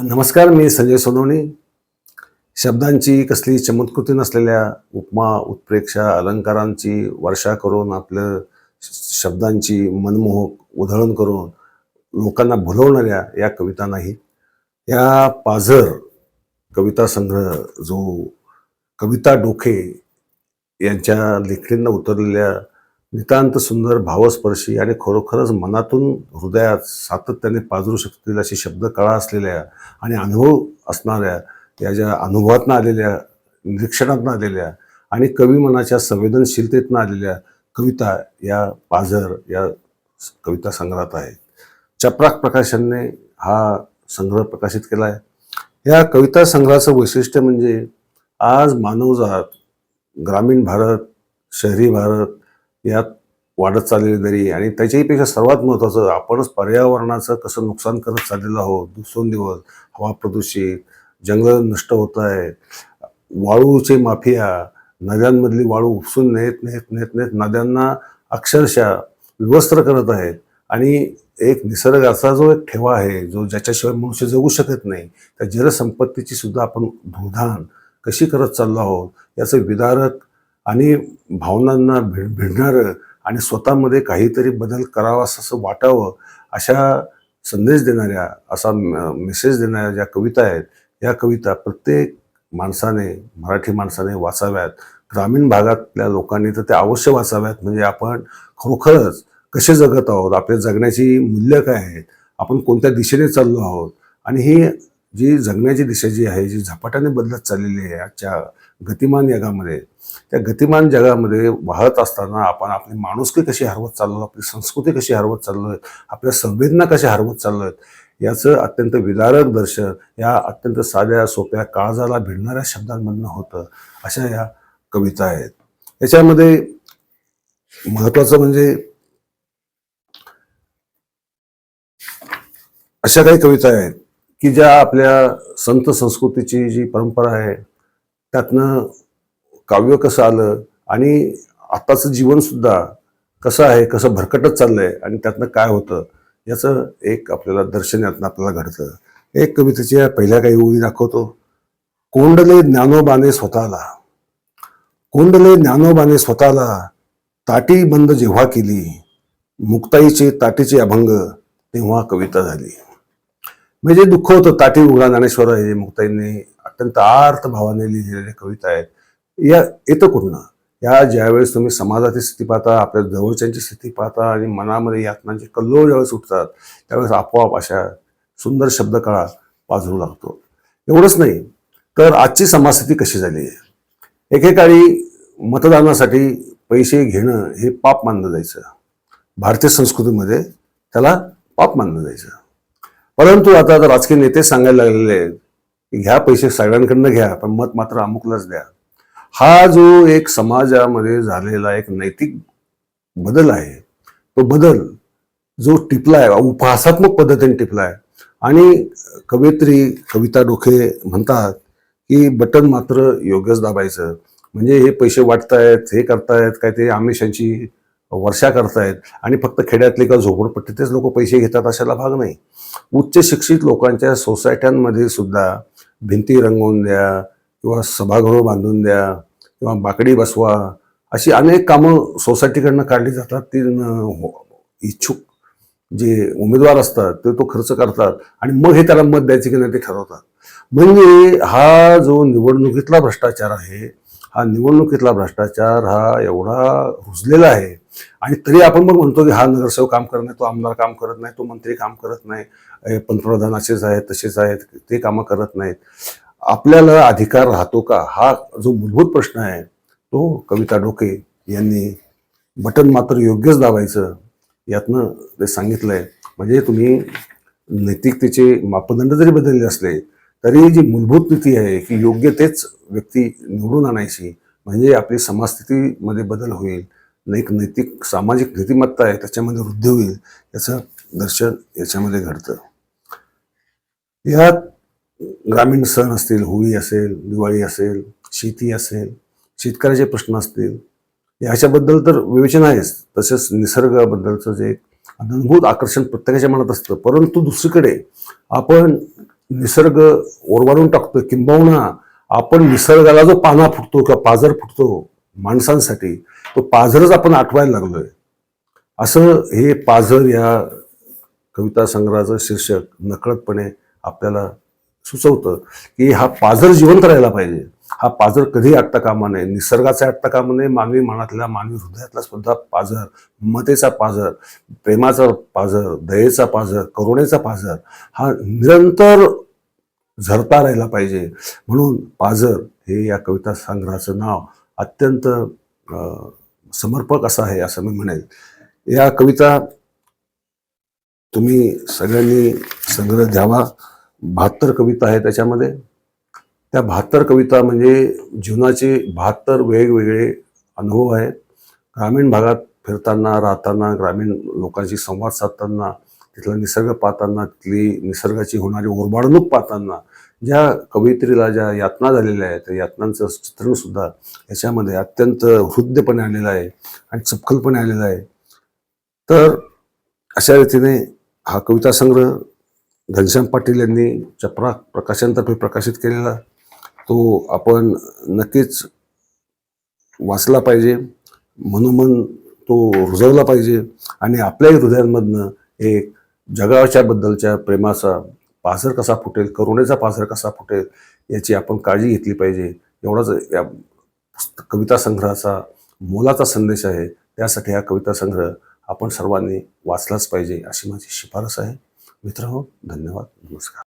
नमस्कार, मी संजय सोनवणे. शब्दांची कसली चमत्कृती नसलेल्या उपमा, उत्प्रेक्षा, अलंकारांची वर्षा करून आपलं शब्दांची मनमोहक उधळण करून लोकांना भुलवणाऱ्या या कविता नाहीत. या पाझर कविता संग्रह जो कविता डोके यांच्या लेखणींना उतरलेल्या नितांत सुंदर, भावस्पर्शी आणि खरोखरच मनातून हृदयात सातत्याने पाझरू शकतील अशी शब्दकळा असलेल्या आणि अनुभव असणाऱ्या, या ज्या अनुभवातनं आलेल्या, निरीक्षणातनं आलेल्या आणि कवी मनाच्या संवेदनशीलतेतनं आलेल्या कविता या पाझर या कविता संग्रहात आहेत. चपराक प्रकाशनने हा संग्रह प्रकाशित केला आहे. या कविता संग्रहाचं वैशिष्ट्य म्हणजे आज मानवजात ग्रामीण भारत, शहरी भारत यात वाढत चाललेली दरी आणि त्याच्याहीपेक्षा सर्वात महत्त्वाचं, आपणच पर्यावरणाचं कसं नुकसान करत चाललेलो आहोत. दिवसेंदिवस हवा प्रदूषित, जंगल नष्ट होत आहे, वाळूचे माफिया नद्यांमधली वाळू उपसून नेत नेत नेत नेत नद्यांना अक्षरशः विवस्त्र करत आहेत. आणि एक निसर्गाचा जो एक ठेवा आहे, जो ज्याच्याशिवाय मनुष्य जगू शकत नाही, त्या जलसंपत्तीची सुद्धा आपण धूळधाण कशी करत चाललो आहोत याचं विदारक आणि भावनांना भिडणारं आणि स्वतःमध्ये काहीतरी बदल करावा असं वाटावं अशा संदेश देणाऱ्या, असा मेसेज देणाऱ्या ज्या कविता आहेत, या कविता प्रत्येक माणसाने, मराठी माणसाने वाचाव्यात. ग्रामीण भागातल्या लोकांनी तर त्या अवश्य वाचाव्यात. म्हणजे आपण खरोखरच कसे जगत आहोत, आपल्या जगण्याची मूल्य काय आहेत, आपण कोणत्या दिशेने चाललो आहोत आणि ही जी जगण्याची दिशा जी आहे, जी झपाट्याने बदलत चाललेली आहे आजच्या गतिमान जगामध्ये, त्या गतिमान जगामध्ये वाहत असताना आपण आपली माणुसकी कशी हरवत चाललो, आपली संस्कृती कशी हरवत चाललो आहे, आपल्या संवेदना कशा हरवत चाललो आहेत, याचं अत्यंत विदारक दर्शन या अत्यंत साध्या सोप्या काळजाला भिडणाऱ्या शब्दांमधनं होतं. अशा या कविता आहेत. याच्यामध्ये महत्त्वाचं म्हणजे अशा काही कविता आहेत की ज्या आपल्या संत संस्कृतीची जी परंपरा आहे त्यातनं काव्य कसं आलं आणि आत्ताचं जीवनसुद्धा कसं आहे, कसं भरकटत चाललंय आणि त्यातनं काय होतं याचं एक आपल्याला दर्शन यातनं आपल्याला घडतं. एक कवितेच्या पहिल्या काही ओळी दाखवतो. कोंडले ज्ञानोबाने स्वतःला, कोंडले ज्ञानोबाने स्वतःला, ताटी बंद जेव्हा केली, मुक्ताईचे ताटीचे अभंग तेव्हा कविता झाली. म्हणजे दुःख होतं. ताटी उघडा ज्ञानेश्वर हे मुक्ताईंनी अत्यंत आर्त भावाने लिहिलेल्या कविता आहेत. या येतं कुठनं? या ज्यावेळेस तुम्ही समाजाची स्थिती पाहता, आपल्या जवळच्यांची स्थिती पाहता आणि मनामध्ये यातनांचे कल्लोळ ज्यावेळेस उठतात, त्यावेळेस आपोआप अशा सुंदर शब्दकळा पाझरू लागतो. एवढंच नाही तर आजची समाजस्थिती कशी झाली आहे. एकेकाळी मतदानासाठी पैसे घेणं हे पाप मानलं जायचं. भारतीय संस्कृतीमध्ये त्याला पाप मानलं जायचं. परंतु आता राजकीय नेते सांगायला लागलेले आहेत की घ्या पैसे, सगळ्यांकडनं घ्या, पण मत मात्र अमुकलाच द्या. हा जो एक समाजामध्ये झालेला एक नैतिक बदल आहे, तो बदल जो टिपलाय, उपहासात्मक पद्धतीने टिपलाय. आणि कवयित्री कविता डोके म्हणतात की बटन मात्र योग्यच दाबायचं. म्हणजे हे पैसे वाटतायत, हे करतायत, काय ते आमिषांची वर्षा करतायत आणि फक्त खेड्यातले का झोपडपट्टीतच लोक पैसे घेतात अशाला भाग नाही. उच्च शिक्षित लोकांच्या सोसायट्यांमध्ये सुद्धा भिंती रंगवून द्या किंवा सभागृह बांधून द्या किंवा बाकडी बसवा, अशी अनेक कामं सोसायटीकडनं काढली जातात. ती इच्छुक जे उमेदवार असतात ते तो खर्च करतात आणि मग हे त्याला मत द्यायचे की नाही ते ठरवतात. म्हणजे हा जो निवडणुकीतला भ्रष्टाचार आहे, हा निवडणुकीतला भ्रष्टाचार हा एवढा रुजलेला आहे. आणि तरी आपण मग म्हणतो की हा नगरसेवक काम करत नाही, तो आमदार काम करत नाही, तो मंत्री काम करत नाही, पंतप्रधान असेच आहेत, तसेच आहेत, ते कामं करत नाहीत. आपल्याला अधिकार राहतो का, हा जो मूलभूत प्रश्न आहे तो कविता डोके यांनी बटन मात्र योग्यच दाबायचं यातनं ते सांगितलंय. म्हणजे तुम्ही नैतिकतेचे मापदंड जरी बदलले असले तरी जी मूलभूत नीती आहे की योग्य तेच व्यक्ती निवडून आणायची, म्हणजे आपली समाजस्थितीमध्ये बदल होईल, नैतिक सामाजिक नीतिमत्ता आहे त्याच्यामध्ये वृद्धी होईल, याचं दर्शन याच्यामध्ये घडतं. यात ग्रामीण सण असतील, होळी असेल, दिवाळी असेल, शेती असेल, शेतकऱ्याचे प्रश्न असतील, याच्याबद्दल तर विवेचना आहेच. तसेच निसर्गाबद्दलचं जे एक अनुभूत आकर्षण प्रत्येकाच्या मनात असतं. परंतु दुसरीकडे आपण निसर्ग ओरबाडून टाकतो, किंबहुना आपण निसर्गाला जो पाना फुटतो किंवा पाझर फुटतो माणसांसाठी, तो पाझरच आपण आठवायला लागलोय. असं हे पाझर या कविता संग्रहाचं शीर्षक नकळतपणे आपल्याला सुचवतं की हा पाझर जिवंत राहायला पाहिजे. हा पाझर कधी आटता कामा नये. निसर्गाचा आटता कामा नये. मानवी मनातल्या, मानवी हृदयातला सुद्धा पाझर, ममतेचा पाझर, प्रेमाचा पाझर, दयेचा पाझर, करुणेचा पाझर हा निरंतर झरता राहिला पाहिजे. म्हणून पाझर हे या कविता संग्रहाचं नाव अत्यंत समर्पक असं आहे, असं मी म्हणेल. या कविता तुम्ही सगळ्यांनी संग्रह द्यावा. 72 कविता आहे त्याच्यामध्ये. त्या 72 कविता म्हणजे जीवनाचे 72 वेगवेगळे अनुभव आहेत. ग्रामीण भागात फिरताना, राहताना, ग्रामीण लोकांशी संवाद साधताना, तिथला निसर्ग पाहताना, तिथली निसर्गाची होणारी ओरबाडणूक पाहताना ज्या कवयित्रीला ज्या यातना झालेल्या आहेत, त्या यातनांचं चित्रणसुद्धा याच्यामध्ये अत्यंत हृद्यपणे आलेलं आहे आणि चपखलपणे आलेलं आहे. तर अशा रीतीने हा कविता संग्रह घनश्याम पाटील यांनी चपरा प्रकाशनातर्फे प्रकाशित केलेला, तो आपण नक्कीच वाचला पाहिजे, मनोमन तो रुजवला पाहिजे आणि आपल्याही हृदयांमधनं एक जगाच्या बद्दलच्या प्रेमाचा पाझर कसा फुटेल, करुणेचा पाझर कसा फुटेल याची आपण काळजी घेतली पाहिजे. एवढाच या कविता संग्रहाचा मोलाचा संदेश आहे. त्यासाठी हा कविता संग्रह आपण सर्वांनी वाचलाच पाहिजे अशी माझी शिफारस आहे. मित्रांनो, धन्यवाद, नमस्कार.